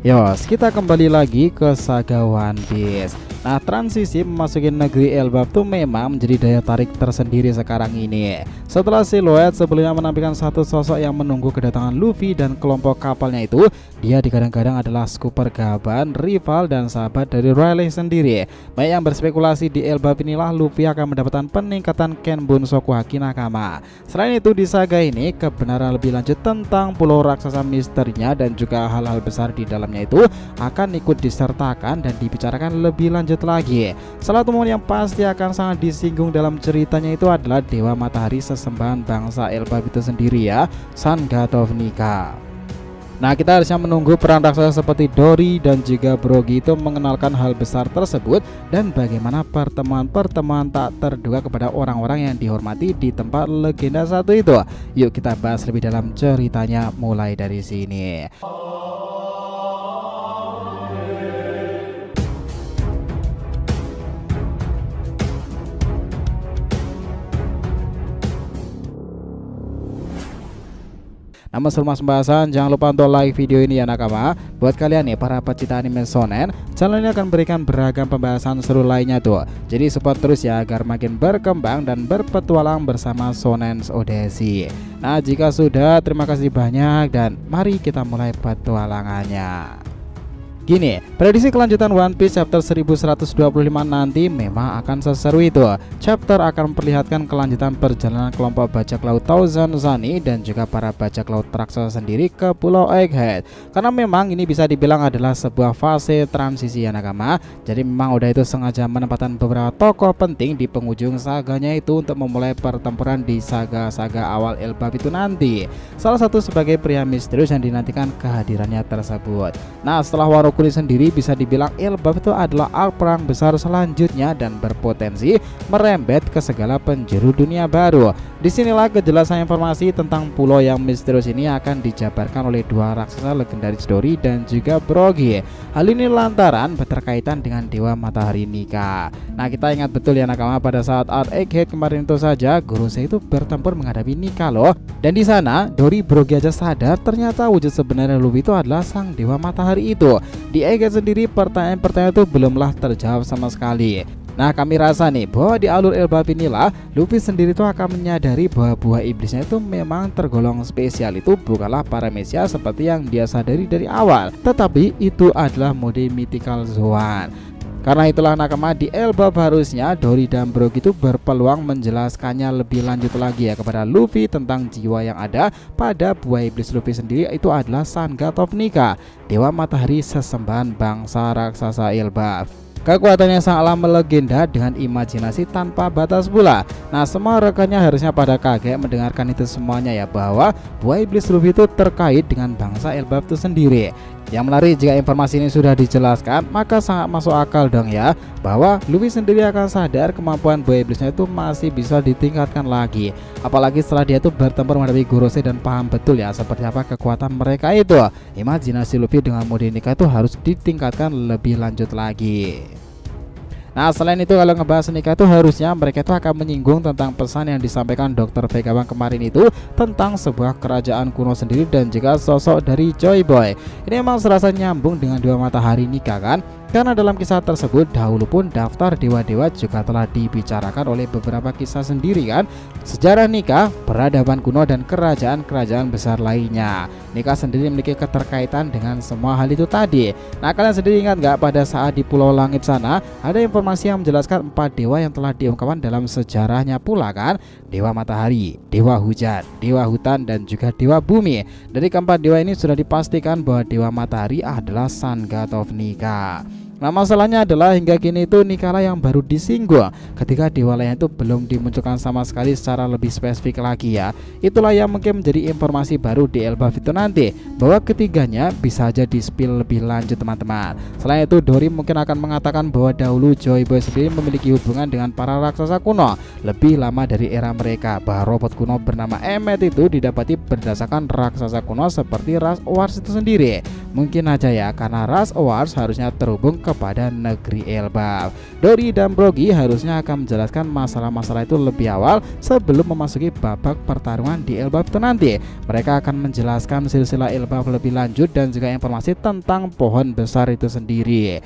Yos, kita kembali lagi ke saga One Piece. Nah, transisi memasuki negeri Elbaf tuh memang menjadi daya tarik tersendiri sekarang ini. Setelah siluet sebelumnya menampilkan satu sosok yang menunggu kedatangan Luffy dan kelompok kapalnya itu, dia digadang-gadang adalah Scooper Gaban, rival dan sahabat dari Rayleigh sendiri. Banyak yang berspekulasi di Elbaf inilah Luffy akan mendapatkan peningkatan Kenbun Soku Haki Nakama. Selain itu di saga ini, kebenaran lebih lanjut tentang pulau raksasa misterinya dan juga hal-hal besar di dalamnya itu akan ikut disertakan dan dibicarakan lebih lanjut lagi. Salah satu momen yang pasti akan sangat disinggung dalam ceritanya itu adalah Dewa Matahari sesembahan bangsa Elbaf itu sendiri ya, Sun God of Nika. Nah, kita harusnya menunggu peran raksasa seperti Dory dan juga Brogy itu mengenalkan hal besar tersebut dan bagaimana pertemuan-pertemuan tak terduga kepada orang-orang yang dihormati di tempat legenda satu itu. Yuk kita bahas lebih dalam ceritanya mulai dari sini. Namun sebelum pembahasan, jangan lupa untuk like video ini ya nakama. Buat kalian nih para pecinta anime shonen, channel ini akan berikan beragam pembahasan seru lainnya tuh. Jadi support terus ya agar makin berkembang dan berpetualang bersama Shonen Odyssey. Nah, jika sudah, terima kasih banyak dan mari kita mulai petualangannya. Gini, prediksi kelanjutan One Piece chapter 1125 nanti memang akan seseru itu. Chapter akan memperlihatkan kelanjutan perjalanan kelompok bajak laut Thousand Sunny dan juga para bajak laut raksasa sendiri ke Pulau Egghead. Karena memang ini bisa dibilang adalah sebuah fase transisi ya nakama. Jadi memang udah itu sengaja menempatkan beberapa tokoh penting di penghujung saganya itu untuk memulai pertempuran di saga-saga awal Elbaf itu nanti. Salah satu sebagai pria misterius yang dinantikan kehadirannya tersebut. Nah, setelah Wano Kuni sendiri bisa dibilang Elbaf itu adalah arc perang besar selanjutnya dan berpotensi merembet ke segala penjuru dunia baru. Disinilah kejelasan informasi tentang pulau yang misterius ini akan dijabarkan oleh dua raksasa legendaris Dory dan juga Brogy. Hal ini lantaran berkaitan dengan Dewa Matahari Nika. Nah, kita ingat betul ya nakama, pada saat Art Egghead kemarin itu saja Gorosei itu bertempur menghadapi Nika loh. Dan di sana Dory Brogy aja sadar ternyata wujud sebenarnya Luffy itu adalah sang Dewa Matahari itu. Di Egghead sendiri pertanyaan-pertanyaan itu belumlah terjawab sama sekali. Nah, kami rasa nih bahwa di alur Elbaf inilah Luffy sendiri itu akan menyadari bahwa buah iblisnya itu memang tergolong spesial, itu bukanlah paramecia seperti yang dia sadari dari awal, tetapi itu adalah mode mythical Zoan. Karena itulah nakama di Elbaf harusnya Dory dan Brogy itu berpeluang menjelaskannya lebih lanjut lagi ya kepada Luffy tentang jiwa yang ada pada buah iblis Luffy sendiri itu adalah Sun God of Nika, Dewa Matahari sesembahan bangsa raksasa Elbaf. Kekuatannya sangatlah melegenda dengan imajinasi tanpa batas pula. Nah, semua rekannya harusnya pada kaget mendengarkan itu semuanya ya, bahwa buah iblis Luffy itu terkait dengan bangsa Elbaf itu sendiri. Yang menarik, jika informasi ini sudah dijelaskan, maka sangat masuk akal dong ya, bahwa Luffy sendiri akan sadar kemampuan buah iblisnya itu masih bisa ditingkatkan lagi. Apalagi setelah dia itu bertempur menghadapi Gorosei dan paham betul ya seperti apa kekuatan mereka itu. Imajinasi Luffy dengan mode Nika itu harus ditingkatkan lebih lanjut lagi. Nah, selain itu kalau ngebahas Nika itu harusnya mereka itu akan menyinggung tentang pesan yang disampaikan Dr. Vegapunk kemarin itu tentang sebuah kerajaan kuno sendiri dan juga sosok dari Joy Boy. Ini emang serasa nyambung dengan Dewa Matahari Nika kan? Karena dalam kisah tersebut dahulu pun daftar dewa-dewa juga telah dibicarakan oleh beberapa kisah sendiri kan, sejarah Nika, peradaban kuno dan kerajaan-kerajaan besar lainnya. Nika sendiri memiliki keterkaitan dengan semua hal itu tadi. Nah, kalian sendiri ingat nggak pada saat di Pulau Langit sana ada informasi yang menjelaskan 4 dewa yang telah diungkapkan dalam sejarahnya pula kan? Dewa Matahari, Dewa Hujan, Dewa Hutan dan juga Dewa Bumi. Dari keempat dewa ini sudah dipastikan bahwa Dewa Matahari adalah Sun God of Nika. Nah, masalahnya adalah hingga kini itu Nika lah yang baru disinggung, ketika dewa lainnya itu belum dimunculkan sama sekali secara lebih spesifik lagi ya. Itulah yang mungkin menjadi informasi baru di Elbaf itu nanti, bahwa ketiganya bisa aja di-spill lebih lanjut teman-teman. Selain itu Dory mungkin akan mengatakan bahwa dahulu Joy Boy sendiri memiliki hubungan dengan para raksasa kuno lebih lama dari era mereka, bahwa robot kuno bernama Emmet itu didapati berdasarkan raksasa kuno seperti ras Owars itu sendiri. Mungkin aja ya, karena ras Owars harusnya terhubung ke kepada negeri Elbaf. Dori dan Brogy harusnya akan menjelaskan masalah-masalah itu lebih awal sebelum memasuki babak pertarungan di Elbaf itu nanti. Mereka akan menjelaskan silsilah Elbaf lebih lanjut dan juga informasi tentang pohon besar itu sendiri.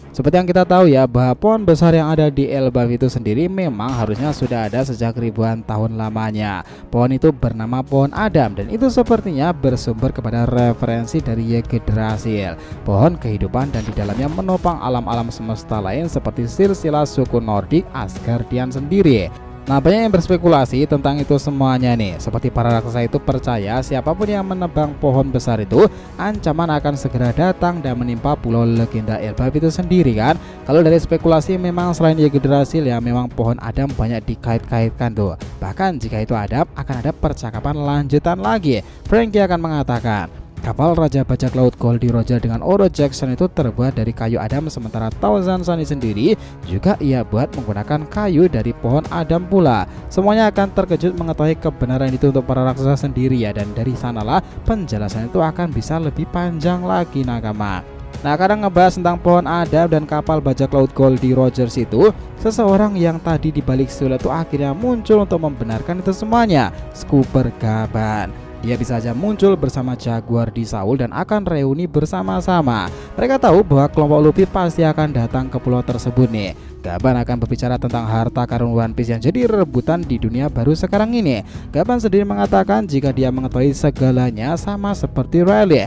Seperti yang kita tahu ya, bahwa pohon besar yang ada di Elbaf itu sendiri memang harusnya sudah ada sejak ribuan tahun lamanya. Pohon itu bernama pohon Adam dan itu sepertinya bersumber kepada referensi dari Yggdrasil, pohon kehidupan, dan di dalamnya menopang alam-alam semesta lain seperti silsilah suku Nordik Asgardian sendiri. Nah, banyak yang berspekulasi tentang itu semuanya nih. Seperti para raksasa itu percaya siapapun yang menebang pohon besar itu, ancaman akan segera datang dan menimpa pulau legenda Elbaf itu sendiri kan. Kalau dari spekulasi memang selain Yggdrasil ya, memang pohon Adam banyak dikait-kaitkan tuh. Bahkan jika itu Adam, akan ada percakapan lanjutan lagi. Franky akan mengatakan kapal Raja Bajak Laut Goldie Roger dengan Oro Jackson itu terbuat dari kayu Adam, sementara Thousand Sunny sendiri juga ia buat menggunakan kayu dari pohon Adam pula. Semuanya akan terkejut mengetahui kebenaran itu untuk para raksasa sendiri ya, dan dari sanalah penjelasan itu akan bisa lebih panjang lagi nakama. Nah, kadang ngebahas tentang pohon Adam dan kapal bajak laut Goldie Rogers itu, seseorang yang tadi dibalik sulit itu akhirnya muncul untuk membenarkan itu semuanya. Scooper Gaban. Dia bisa saja muncul bersama Jaguar di Saul dan akan reuni bersama-sama. Mereka tahu bahwa kelompok Luffy pasti akan datang ke pulau tersebut nih. Gaban akan berbicara tentang harta karun One Piece yang jadi rebutan di dunia baru sekarang ini. Gaban sendiri mengatakan jika dia mengetahui segalanya sama seperti Rayleigh.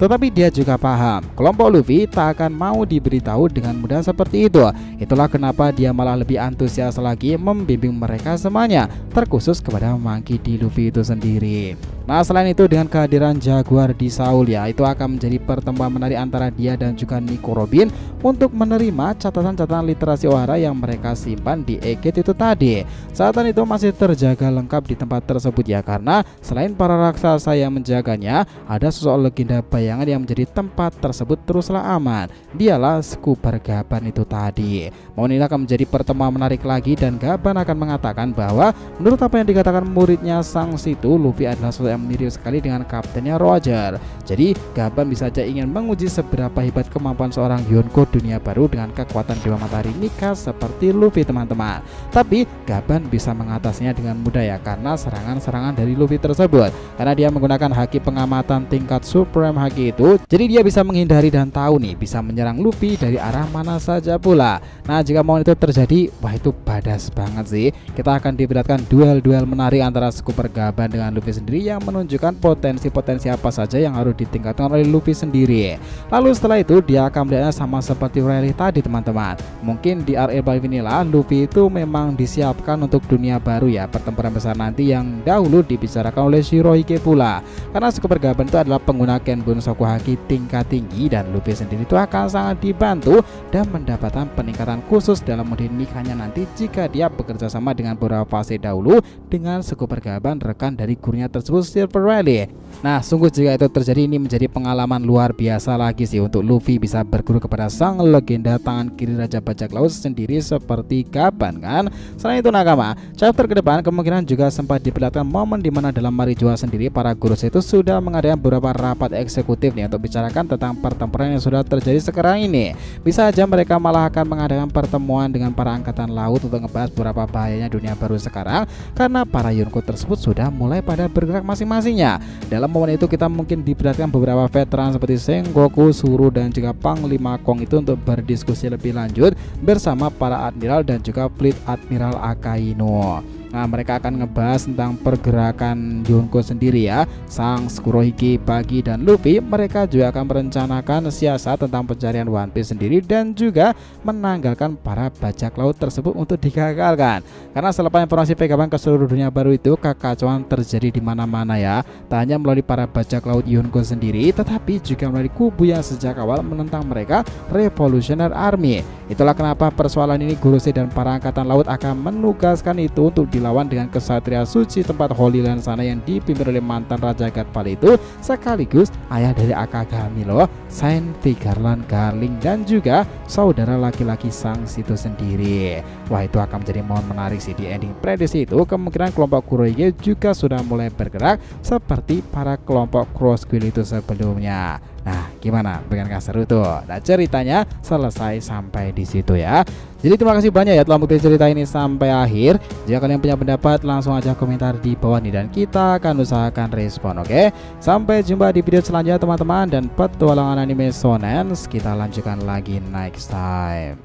Tetapi dia juga paham kelompok Luffy tak akan mau diberitahu dengan mudah seperti itu. Itulah kenapa dia malah lebih antusias lagi membimbing mereka semuanya, terkhusus kepada Monkey D. Luffy itu sendiri. Nah, selain itu dengan kehadiran Jaguar di Saul ya, itu akan menjadi pertemuan menarik antara dia dan juga Nico Robin untuk menerima catatan-catatan literasi Ohara yang mereka simpan di Egghead itu tadi. Catatan itu masih terjaga lengkap di tempat tersebut ya, karena selain para raksasa yang menjaganya, ada sosok legenda bayangan yang menjadi tempat tersebut teruslah aman. Dialah Scooper Gaban itu tadi. Momen ini akan menjadi pertemuan menarik lagi dan Gaban akan mengatakan bahwa menurut apa yang dikatakan muridnya Sang Situ, Luffy adalah sosok yang mirip sekali dengan kaptennya Roger. Jadi Gaban bisa saja ingin menguji seberapa hebat kemampuan seorang Yonko dunia baru dengan kekuatan Dewa Matahari Nika seperti Luffy teman-teman. Tapi Gaban bisa mengatasinya dengan mudah ya, karena serangan-serangan dari Luffy tersebut. Karena dia menggunakan haki pengamatan tingkat Supreme Haki itu, jadi dia bisa menghindari dan tahu nih bisa menyerang Luffy dari arah mana saja pula. Nah, jika mau itu terjadi, wah itu badas banget sih. Kita akan diperlihatkan duel-duel menarik antara Scooper Gaban dengan Luffy sendiri yang menunjukkan potensi-potensi apa saja yang harus ditingkatkan oleh Luffy sendiri. Lalu setelah itu dia akan melihatnya sama seperti Rayleigh tadi teman-teman. Mungkin di RL Elbaf inilah Luffy itu memang disiapkan untuk dunia baru ya, pertempuran besar nanti yang dahulu dibicarakan oleh Shirohige pula. Karena Scooper Gaban itu adalah pengguna Kenbun Soku Haki tingkat tinggi dan Luffy sendiri itu akan sangat dibantu dan mendapatkan peningkatan khusus dalam mode nikahnya nanti jika dia bekerja sama dengan beberapa fase dahulu dengan Scooper Gaban, rekan dari gurunya tersebut Silver Rayleigh. Nah, sungguh jika itu terjadi, ini menjadi pengalaman luar biasa lagi sih untuk Luffy bisa berguru kepada sang legenda tangan kiri Raja Bajak Laut sendiri seperti Gaban kan. Selain itu nakama, chapter ke depan kemungkinan juga sempat diperlihatkan momen dimana dalam Marijoa sendiri para guru itu sudah mengadakan beberapa rapat eksekutif nih untuk bicarakan tentang pertempuran yang sudah terjadi sekarang ini. Bisa aja mereka malah akan mengadakan pertemuan dengan para angkatan laut untuk ngebahas beberapa bahayanya dunia baru sekarang, karena para Yonko tersebut sudah mulai pada bergerak masing-masingnya. Dalam momen itu kita mungkin diperlihatkan beberapa veteran seperti Sengoku, Suru, dan juga Panglima Kong itu untuk berdiskusi lebih lanjut bersama para admiral dan juga fleet Admiral Akainu. Nah, mereka akan ngebahas tentang pergerakan Yonko sendiri ya. Sang Kurohige, Buggy, dan Luffy mereka juga akan merencanakan siasat tentang pencarian One Piece sendiri dan juga menanggalkan para bajak laut tersebut untuk digagalkan. Karena selepas informasi pegangan ke seluruh dunia baru itu, kekacauan terjadi di mana-mana ya. Tak hanya melalui para bajak laut Yonko sendiri, tetapi juga melalui kubu yang sejak awal menentang mereka, Revolutionary Army. Itulah kenapa persoalan ini Gorosei dan para angkatan laut akan menugaskan itu untuk dilawan dengan kesatria suci tempat Holy Land sana yang dipimpin oleh mantan Raja Gatpal itu, sekaligus ayah dari Akagami loh, Saint Vigarland Garling, dan juga saudara laki-laki Sang Situ sendiri. Wah, itu akan menjadi momen menarik sih. Di ending prediksi itu kemungkinan kelompok Kurohige juga sudah mulai bergerak seperti para kelompok Cross Quill itu sebelumnya. Nah, gimana? Bukankah seru tuh? Nah, ceritanya selesai sampai di situ ya. Jadi terima kasih banyak ya telah mengikuti cerita ini sampai akhir. Jika kalian punya pendapat, langsung aja komentar di bawah nih dan kita akan usahakan respon, oke? Sampai jumpa di video selanjutnya teman-teman, dan petualangan anime shonen kita lanjutkan lagi next time.